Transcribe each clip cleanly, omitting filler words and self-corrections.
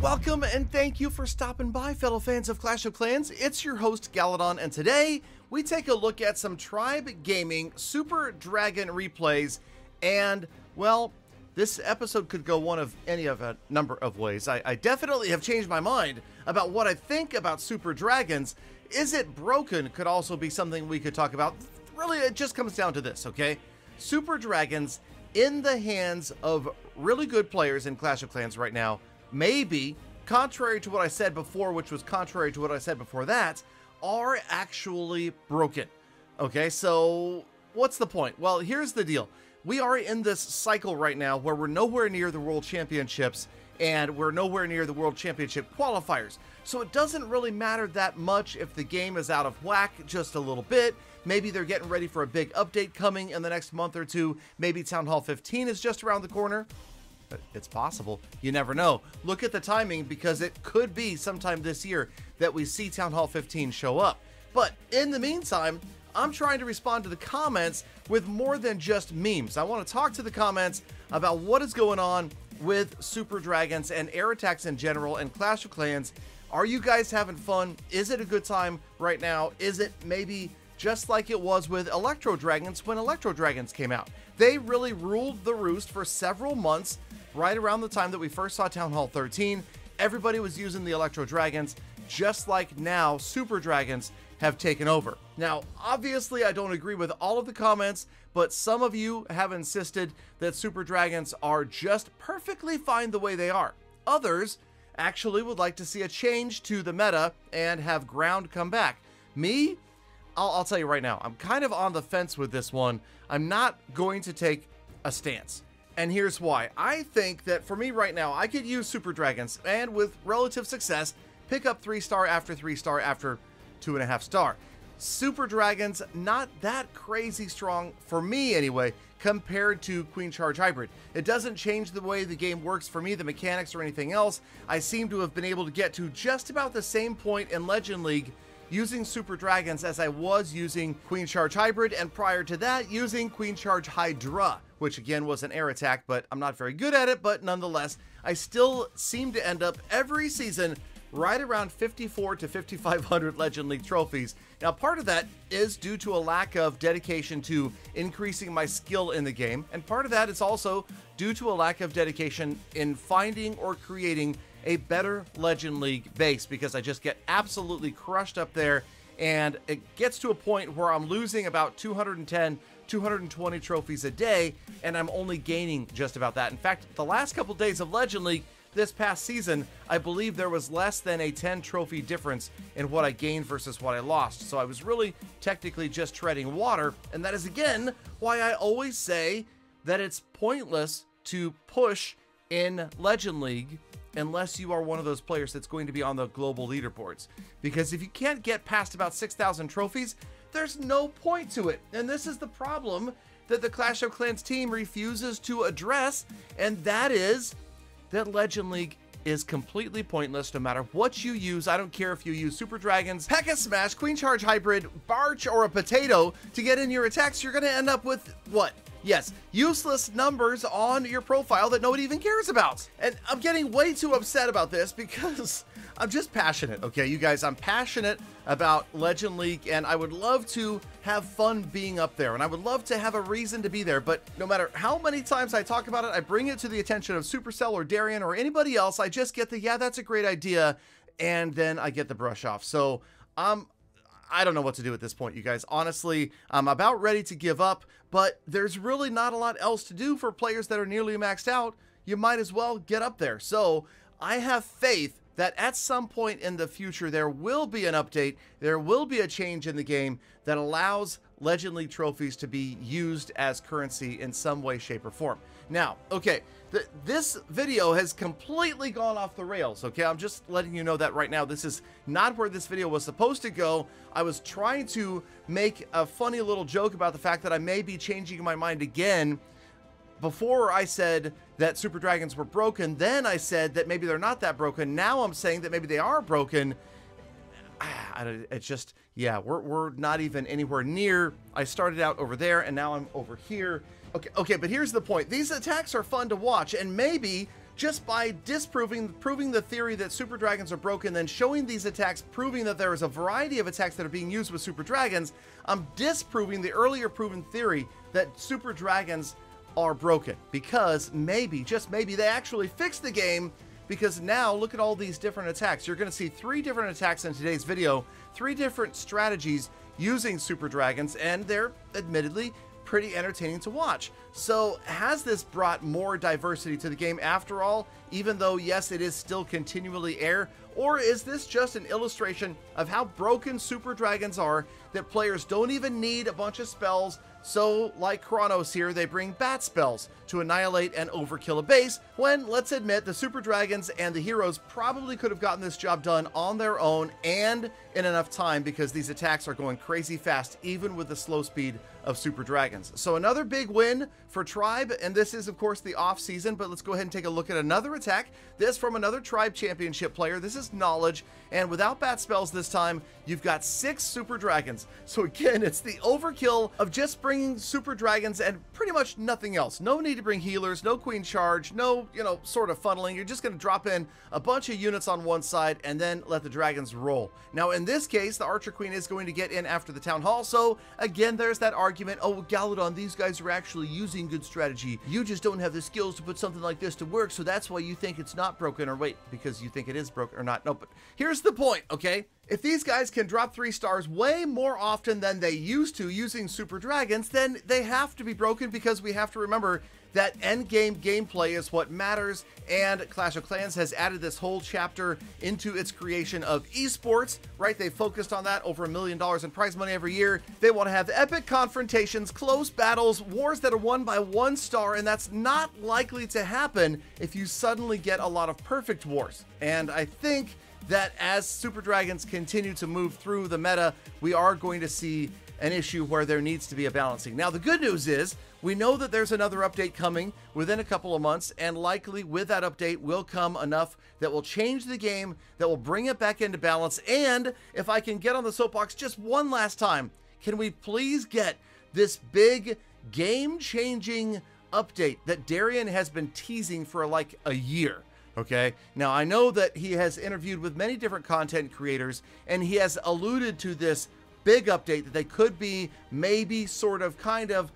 Welcome and thank you for stopping by, fellow fans of Clash of Clans. It's your host Galadon, and today we take a look at some Tribe Gaming Super Dragon replays. And well, this episode could go one of any of a number of ways. I definitely have changed my mind about what I think about Super Dragons. Is it broken could also be something we could talk about. Really, it just comes down to this, okay? Super Dragons in the hands of really good players in Clash of Clans right now, maybe, contrary to what I said before, which was contrary to what I said before that, are actually broken. Okay, so what's the point? Well, here's the deal. We are in this cycle right now where we're nowhere near the World Championships and we're nowhere near the World Championship qualifiers. So it doesn't really matter that much if the game is out of whack just a little bit. Maybe they're getting ready for a big update coming in the next month or two. Maybe Town Hall 15 is just around the corner. It's possible. You never know. Look at the timing, because it could be sometime this year that we see Town Hall 15 show up. But in the meantime, I'm trying to respond to the comments with more than just memes. I want to talk to the comments about what is going on with Super Dragons and air attacks in general and Clash of Clans. Are you guys having fun? Is it a good time right now? Is it maybe just like it was with Electro Dragons when Electro Dragons came out? They really ruled the roost for several months. Right around the time that we first saw Town Hall 13, everybody was using the Electro Dragons, just like now Super Dragons have taken over. Now, obviously, I don't agree with all of the comments, but some of you have insisted that Super Dragons are just perfectly fine the way they are. Others actually would like to see a change to the meta and have ground come back. Me, I'll tell you right now, I'm kind of on the fence with this one. I'm not going to take a stance. And here's why. I think that for me right now, I could use Super Dragons and with relative success, pick up 3-star after 3-star after 2.5-star. Super Dragons, not that crazy strong for me anyway, compared to Queen Charge Hybrid. It doesn't change the way the game works for me, the mechanics or anything else. I seem to have been able to get to just about the same point in Legend League using Super Dragons as I was using Queen Charge Hybrid, and prior to that using Queen Charge Hydra, which again was an air attack, but I'm not very good at it. But nonetheless, I still seem to end up every season right around 54 to 5,500 Legend League trophies. Now, part of that is due to a lack of dedication to increasing my skill in the game, and part of that is also due to a lack of dedication in finding or creating a better Legend League base, because I just get absolutely crushed up there, and it gets to a point where I'm losing about 210, 220 trophies a day, and I'm only gaining just about that. In fact, the last couple days of Legend League this past season, I believe there was less than a 10 trophy difference in what I gained versus what I lost. So I was really technically just treading water, and that is again why I always say that it's pointless to push in Legend League unless you are one of those players that's going to be on the global leaderboards. Because if you can't get past about 6,000 trophies, there's no point to it. And this is the problem that the Clash of Clans team refuses to address, and that is that Legend League is completely pointless no matter what you use. I don't care if you use Super Dragons, P.E.K.K.A. Smash, Queen Charge Hybrid, Barch, or a Potato to get in your attacks. You're going to end up with what? Yes, useless numbers on your profile that nobody even cares about. And I'm getting way too upset about this because I'm just passionate, okay, you guys? I'm passionate about Legend League, and I would love to have fun being up there, and I would love to have a reason to be there, but no matter how many times I talk about it, I bring it to the attention of Supercell or Darien or anybody else, I just get the, yeah, that's a great idea, and then I get the brush off. So, I don't know what to do at this point, you guys. Honestly, I'm about ready to give up, but there's really not a lot else to do for players that are nearly maxed out. You might as well get up there. So I have faith that at some point in the future, there will be an update, there will be a change in the game that allows Legend League trophies to be used as currency in some way, shape, or form. Now, okay, this video has completely gone off the rails, okay? I'm just letting you know that right now. This is not where this video was supposed to go. I was trying to make a funny little joke about the fact that I may be changing my mind again. Before I said that Super Dragons were broken, then I said that maybe they're not that broken. Now I'm saying that maybe they are broken. It's just, yeah, we're not even anywhere near. I started out over there, and now I'm over here. Okay, but here's the point. These attacks are fun to watch, and maybe just by proving the theory that super dragons are broken, then showing these attacks, proving that there is a variety of attacks that are being used with super dragons, I'm disproving the earlier proven theory that super dragons are broken, because maybe, just maybe, they actually fixed the game, because now look at all these different attacks. You're going to see 3 different attacks in today's video, 3 different strategies using super dragons, and they're admittedly pretty entertaining to watch. So has this brought more diversity to the game after all, even though yes, it is still continually air? Or is this just an illustration of how broken super dragons are, that players don't even need a bunch of spells? So, like Kronos here, they bring bat spells to annihilate and overkill a base, when, let's admit, the super dragons and the heroes probably could have gotten this job done on their own and in enough time, because these attacks are going crazy fast, even with the slow speed of super dragons. So another big win for Tribe, and this is of course the off season, but let's go ahead and take a look at another attack. This from another Tribe Championship player. This is Knowledge, and without bat spells this time, you've got 6 super dragons. So again, it's the overkill of just bringing super dragons and pretty much nothing else. No need to bring healers, no queen charge, no, sort of funneling. You're just going to drop in a bunch of units on one side and then let the dragons roll. Now in this case, the Archer Queen is going to get in after the Town Hall, so again, there's that argument, oh, Galadon, these guys are actually using good strategy. You just don't have the skills to put something like this to work, so that's why you think it's not broken, or wait, because you think it is broken or not. No, but here's the point, okay? If these guys can drop 3 stars way more often than they used to using super dragons, then they have to be broken, because we have to remember that endgame gameplay is what matters, and Clash of Clans has added this whole chapter into its creation of esports, right? They focused on that, over $1 million in prize money every year. They want to have epic confrontations, close battles, wars that are won by 1 star, and that's not likely to happen if you suddenly get a lot of perfect wars. And I think that as super dragons continue to move through the meta, we are going to see an issue where there needs to be a balancing. Now, the good news is we know that there's another update coming within a couple of months, and likely with that update will come enough that will change the game, that will bring it back into balance. And if I can get on the soapbox just one last time, can we please get this big game-changing update that Darian has been teasing for like a year? Okay, now I know that he has interviewed with many different content creators, and he has alluded to this big update that they could be maybe sort of kind of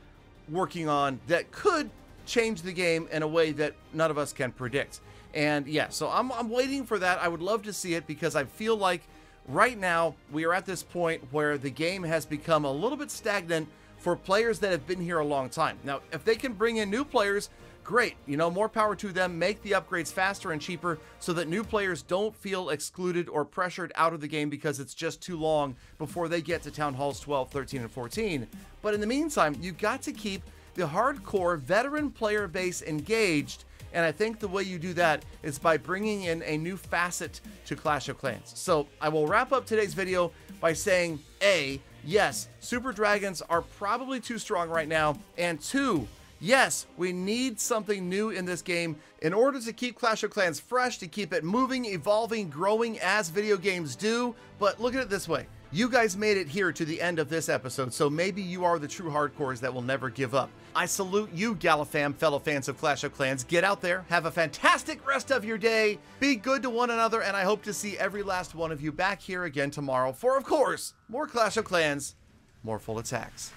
working on, that could change the game in a way that none of us can predict. And yeah, so I'm waiting for that. I would love to see it, because I feel like right now we are at this point where the game has become a little bit stagnant for players that have been here a long time. Now, if they can bring in new players, great, more power to them. Make the upgrades faster and cheaper so that new players don't feel excluded or pressured out of the game because it's just too long before they get to Town Halls 12, 13, and 14. But in the meantime, you've got to keep the hardcore veteran player base engaged, and I think the way you do that is by bringing in a new facet to Clash of Clans. So I will wrap up today's video by saying, A, yes, super dragons are probably too strong right now, and 2, yes, we need something new in this game in order to keep Clash of Clans fresh, to keep it moving, evolving, growing as video games do. But look at it this way. You guys made it here to the end of this episode, so maybe you are the true hardcores that will never give up. I salute you, Galafam, fellow fans of Clash of Clans. Get out there, have a fantastic rest of your day, be good to one another, and I hope to see every last one of you back here again tomorrow for, of course, more Clash of Clans, more full attacks.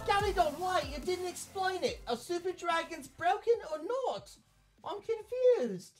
Galadon, why? You didn't explain it. Are super dragons broken or not? I'm confused.